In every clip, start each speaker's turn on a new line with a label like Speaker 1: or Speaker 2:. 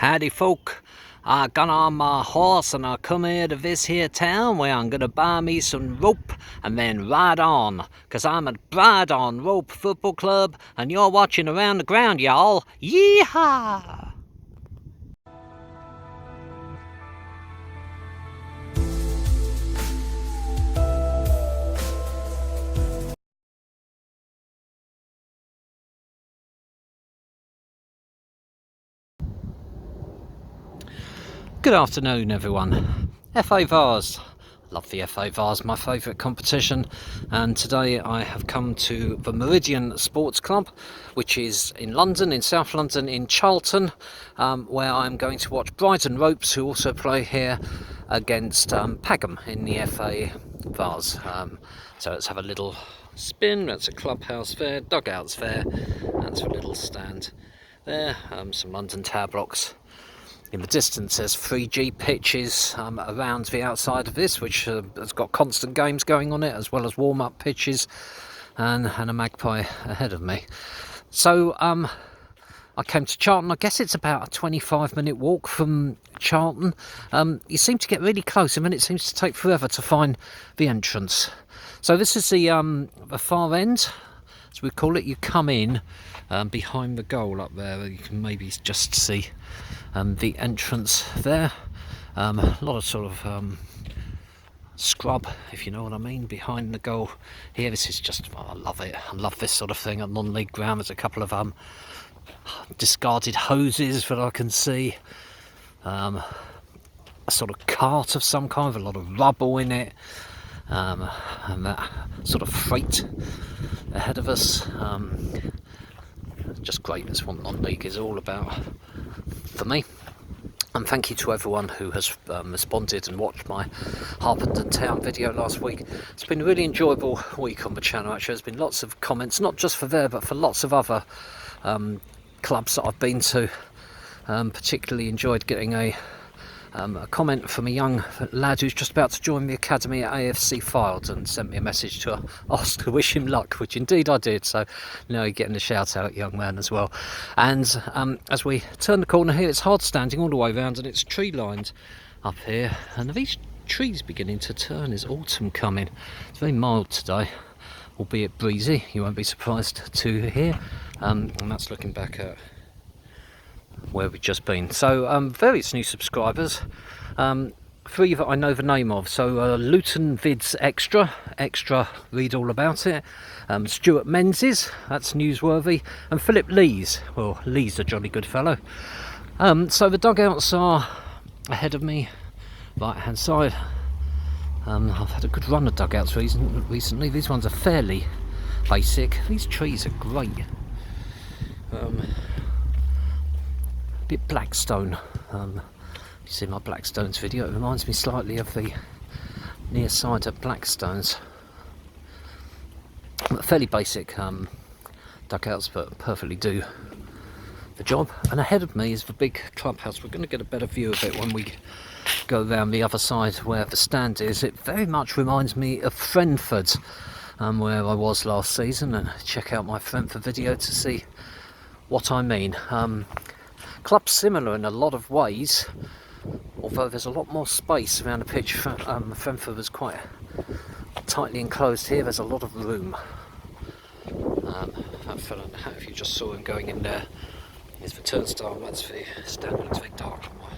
Speaker 1: Howdy folk, I got on my horse and I come here to this here town where I'm gonna buy me some rope and then ride on, cause I'm at Bridon Ropes Football Club and you're watching Around the Ground, y'all. Yeehaw! Good afternoon everyone. FA Vase. Love the FA Vase, my favourite competition, and today I have come to the Meridian Sports Club, which is in London, in South London, in Charlton, where I'm going to watch Bridon Ropes, who also play here, against Pagham in the FA Vase. So let's have a little spin. That's a clubhouse there, dugouts there, that's a little stand there, some London tower blocks. In the distance there's 3G pitches around the outside of this, which has got constant games going on it, as well as warm-up pitches, and a magpie ahead of me. So I came to Charlton. I guess it's about a 25-minute walk from Charlton. You seem to get really close, and then it seems to take forever to find the entrance. So this is the far end, as we call it. You come in behind the goal up there. You can maybe just see the entrance there. A lot of sort of scrub, if you know what I mean, behind the goal here. This is just, oh, I love it. I love this sort of thing at non-league ground. There's a couple of discarded hoses that I can see, a sort of cart of some kind with a lot of rubble in it, and that sort of freight ahead of us. Just great. That's what non-league is all about for me. And thank you to everyone who has responded and watched my Harpenden Town video last week. It's been a really enjoyable week on the channel. Actually, there's been lots of comments, not just for there but for lots of other clubs that I've been to. Particularly enjoyed getting a comment from a young lad who's just about to join the academy at AFC Filed, and sent me a message to ask to wish him luck, which indeed I did. So now you're getting a shout out, young man, as well. And as we turn the corner here, it's hard standing all the way around, and it's tree lined up here, and these trees beginning to turn. Is autumn coming? It's very mild today, albeit breezy, you won't be surprised to hear. And that's looking back at where we've just been. So various new subscribers, 3 that I know the name of. So Luton Vids Extra, read all about it. Stuart Menzies, that's newsworthy. And Philip Lees, well, Lee's a jolly good fellow. So the dugouts are ahead of me, right hand side. I've had a good run of dugouts recently. These ones are fairly basic. These trees are great. Bit Blackstone. You see my Blackstones video, it reminds me slightly of the near side of Blackstones. Fairly basic dugouts, but perfectly do the job. And ahead of me is the big clubhouse. We're going to get a better view of it when we go around the other side where the stand is. It very much reminds me of Brentford, where I was last season, and check out my Brentford video to see what I mean. Club's similar in a lot of ways, although there's a lot more space around the pitch. Brentford was quite tightly enclosed. Here there's a lot of room. That fellow in the hat, if you just saw him going in there, is the turnstile. That's the stand. It's very dark on my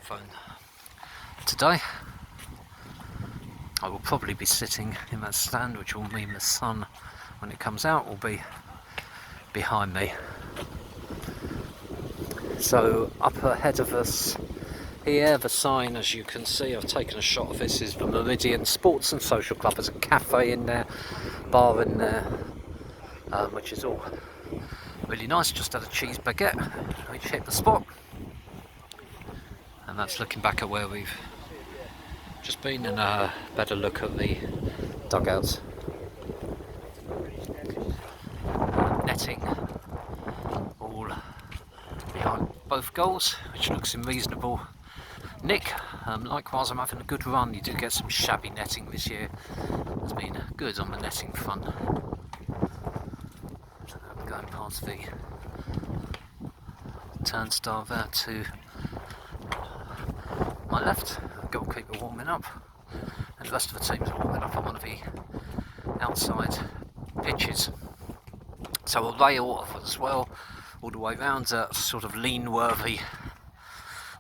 Speaker 1: phone today. I will probably be sitting in that stand, which will mean the sun, when it comes out, will be behind me. So up ahead of us here, the sign, as you can see, I've taken a shot of this, is the Meridian Sports and Social Club. There's a cafe in there, bar in there, which is all really nice. Just had a cheese baguette, which hit the spot. And that's looking back at where we've just been, and a better look at the dugouts. Netting all behind both goals, which looks in reasonable nick. Likewise, I'm having a good run. You do get some shabby netting this year. It's been good on the netting front. So I'm going past the turnstile there to my left. Goalkeeper warming up, and the rest of the team's warming up on one of the outside pitches. So a rail as well, all the way round, sort of lean-worthy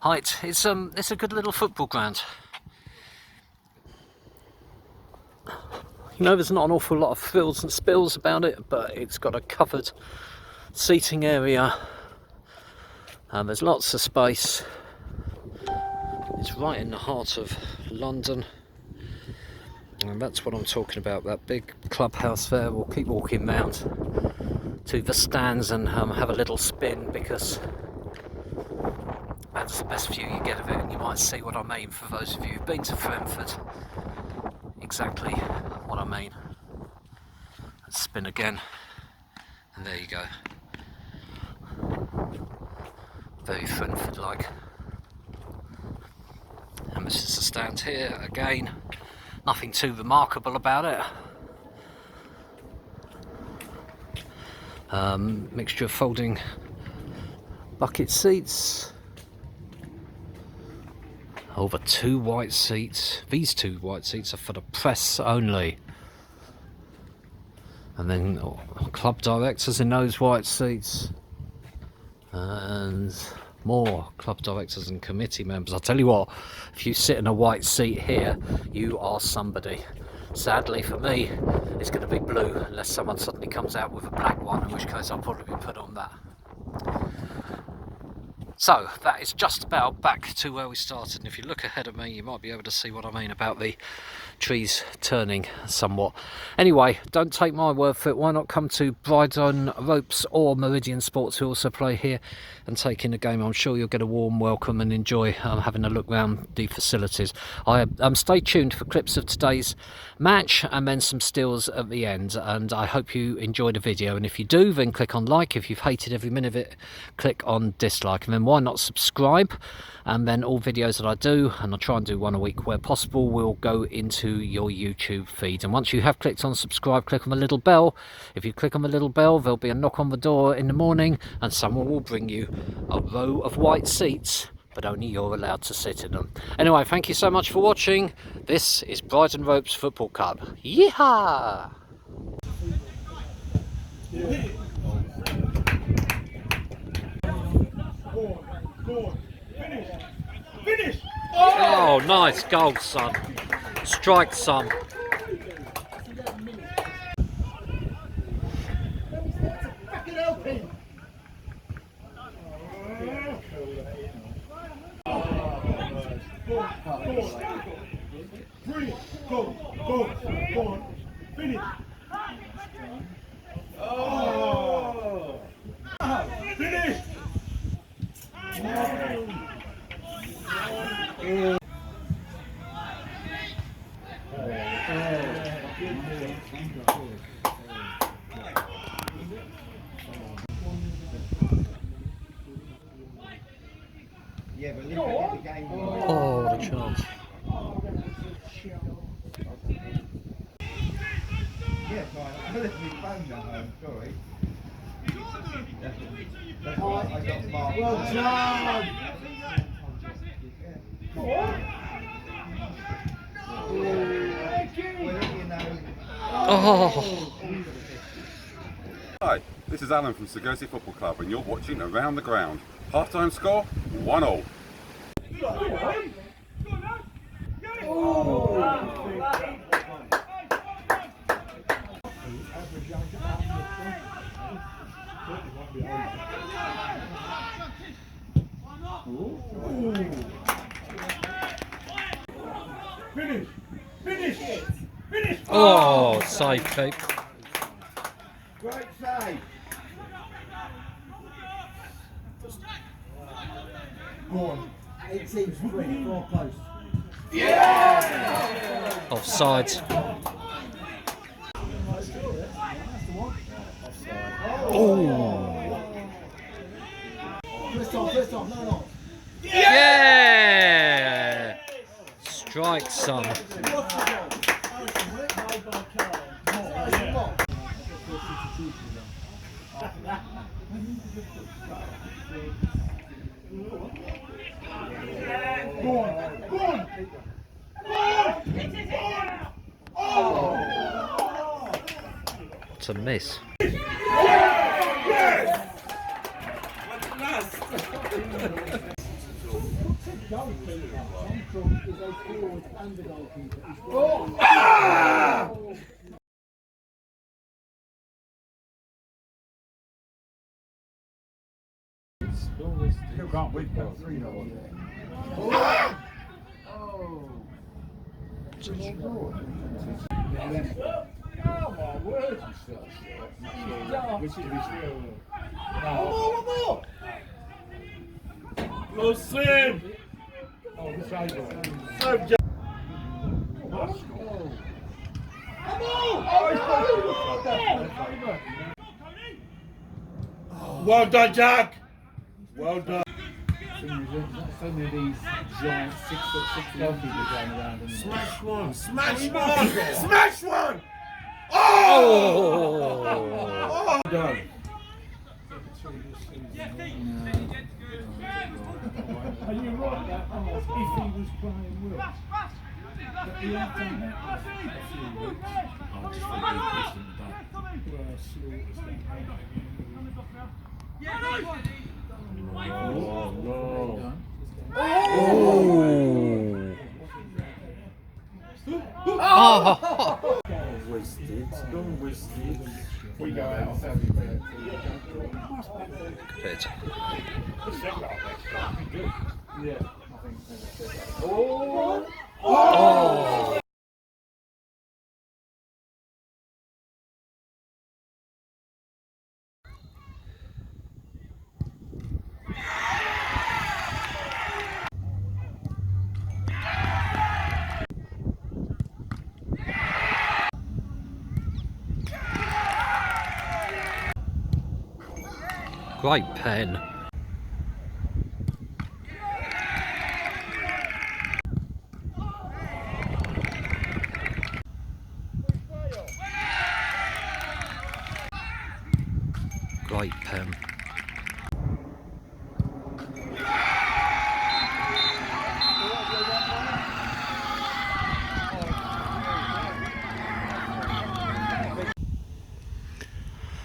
Speaker 1: height. It's a good little football ground. You know, there's not an awful lot of frills and spills about it, but it's got a covered seating area. There's lots of space. It's right in the heart of London, and that's what I'm talking about, that big clubhouse there. We'll keep walking round to the stands and have a little spin, because that's the best view you get of it, and you might see what I mean for those of you who've been to Brentford. Exactly what I mean. Let's spin again, and there you go. Very Brentford-like. And this is the stand here again. Nothing too remarkable about it. Mixture of folding bucket seats. Over 2 white seats. These 2 white seats are for the press only. And then club directors in those white seats. And more club directors and committee members. I'll tell you what, if you sit in a white seat here, you are somebody. Sadly for me, it's going to be blue, unless someone suddenly comes out with a black one, in which case I'll probably put on that. So that is just about back to where we started, and if you look ahead of me, you might be able to see what I mean about the trees turning somewhat. Anyway, don't take my word for it. Why not come to Bridon Ropes or Meridian Sports, who also play here, and take in the game? I'm sure you'll get a warm welcome and enjoy having a look around the facilities. Stay tuned for clips of today's match and then some stills at the end, and I hope you enjoy the video. And if you do, then click on like. If you've hated every minute of it, click on dislike, and then why not subscribe? And then all videos that I do, and I try and do one a week where possible, will go into your YouTube feed. And once you have clicked on subscribe, click on the little bell. If you click on the little bell, there'll be a knock on the door in the morning, and someone will bring you a row of white seats, but only you're allowed to sit in them. Anyway, thank you so much for watching. This is Bridon Ropes Football Club. Yeehaw!
Speaker 2: Finish!
Speaker 1: Oh, nice goal, son. Strike, son.
Speaker 2: Brilliant! Go! Go on! Finish! Oh! Finish!
Speaker 3: Yeah, but look at the game.
Speaker 1: Oh, what a chance.
Speaker 3: Yeah, fine. I left my phone at home, sorry. That's why I got marked.
Speaker 2: Well done!
Speaker 1: Oh.
Speaker 4: Hi, this is Alan from Segosi Football Club, and you're watching Around the Ground. Half-time score, 1-1.
Speaker 2: Finish! Finish! Finish!
Speaker 1: Oh, save, Pete.
Speaker 3: Great save.
Speaker 2: Go on.
Speaker 3: 18 free, 4 posts.
Speaker 1: Offside. Oh.
Speaker 3: First time, no.
Speaker 1: Yeah! Strike, son.
Speaker 2: Go on. Go on.
Speaker 1: It's a miss.
Speaker 2: Still can't beat that 3-0. Go Sim! Oh, this side. Well done, Jack! Well done.
Speaker 3: So many of these giant 6'6" goalkeepers going around. And
Speaker 2: Smash one! Smash one! Smash one! Oh! Oh! Done.
Speaker 5: And you're right that if he was playing well. But he had done that a few weeks. I just think he pushed him back. Well, Slaughter's done
Speaker 2: Don't waste it. Don't waste it.
Speaker 3: we go out on Saturday.
Speaker 1: Good.
Speaker 3: Yeah, I think so.
Speaker 1: Oh! Great pen. Great pen.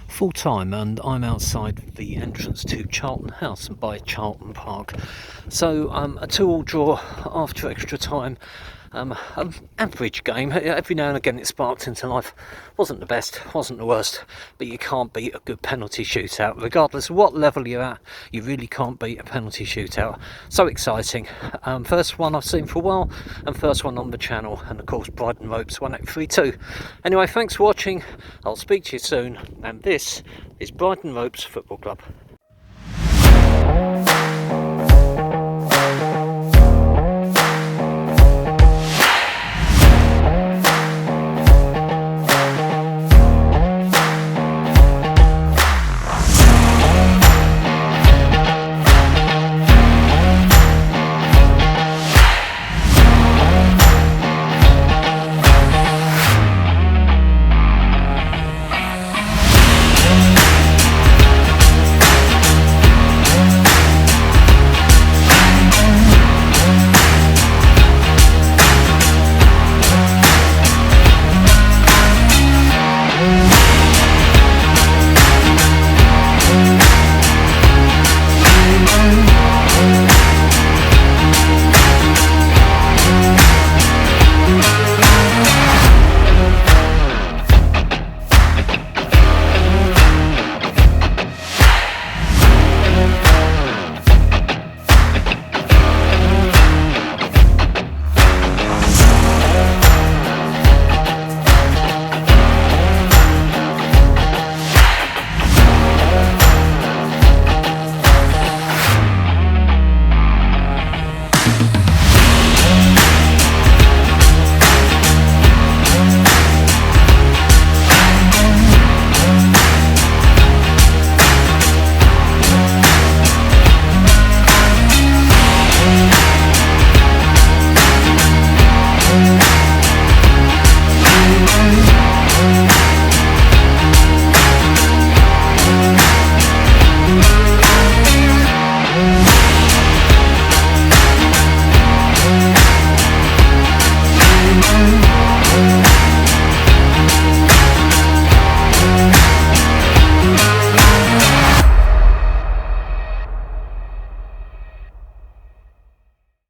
Speaker 1: Full time, and I'm outside the entrance to Charlton House and by Charlton Park. So a 2-2 draw after extra time. An average game. Every now and again it sparked into life. Wasn't the best, wasn't the worst, but you can't beat a good penalty shootout. Regardless of what level you're at, you really can't beat a penalty shootout. So exciting. First one I've seen for a while, and first one on the channel, and of course Bridon Ropes won it 3-2. Anyway, thanks for watching. I'll speak to you soon, and this is Bridon Ropes Football Club.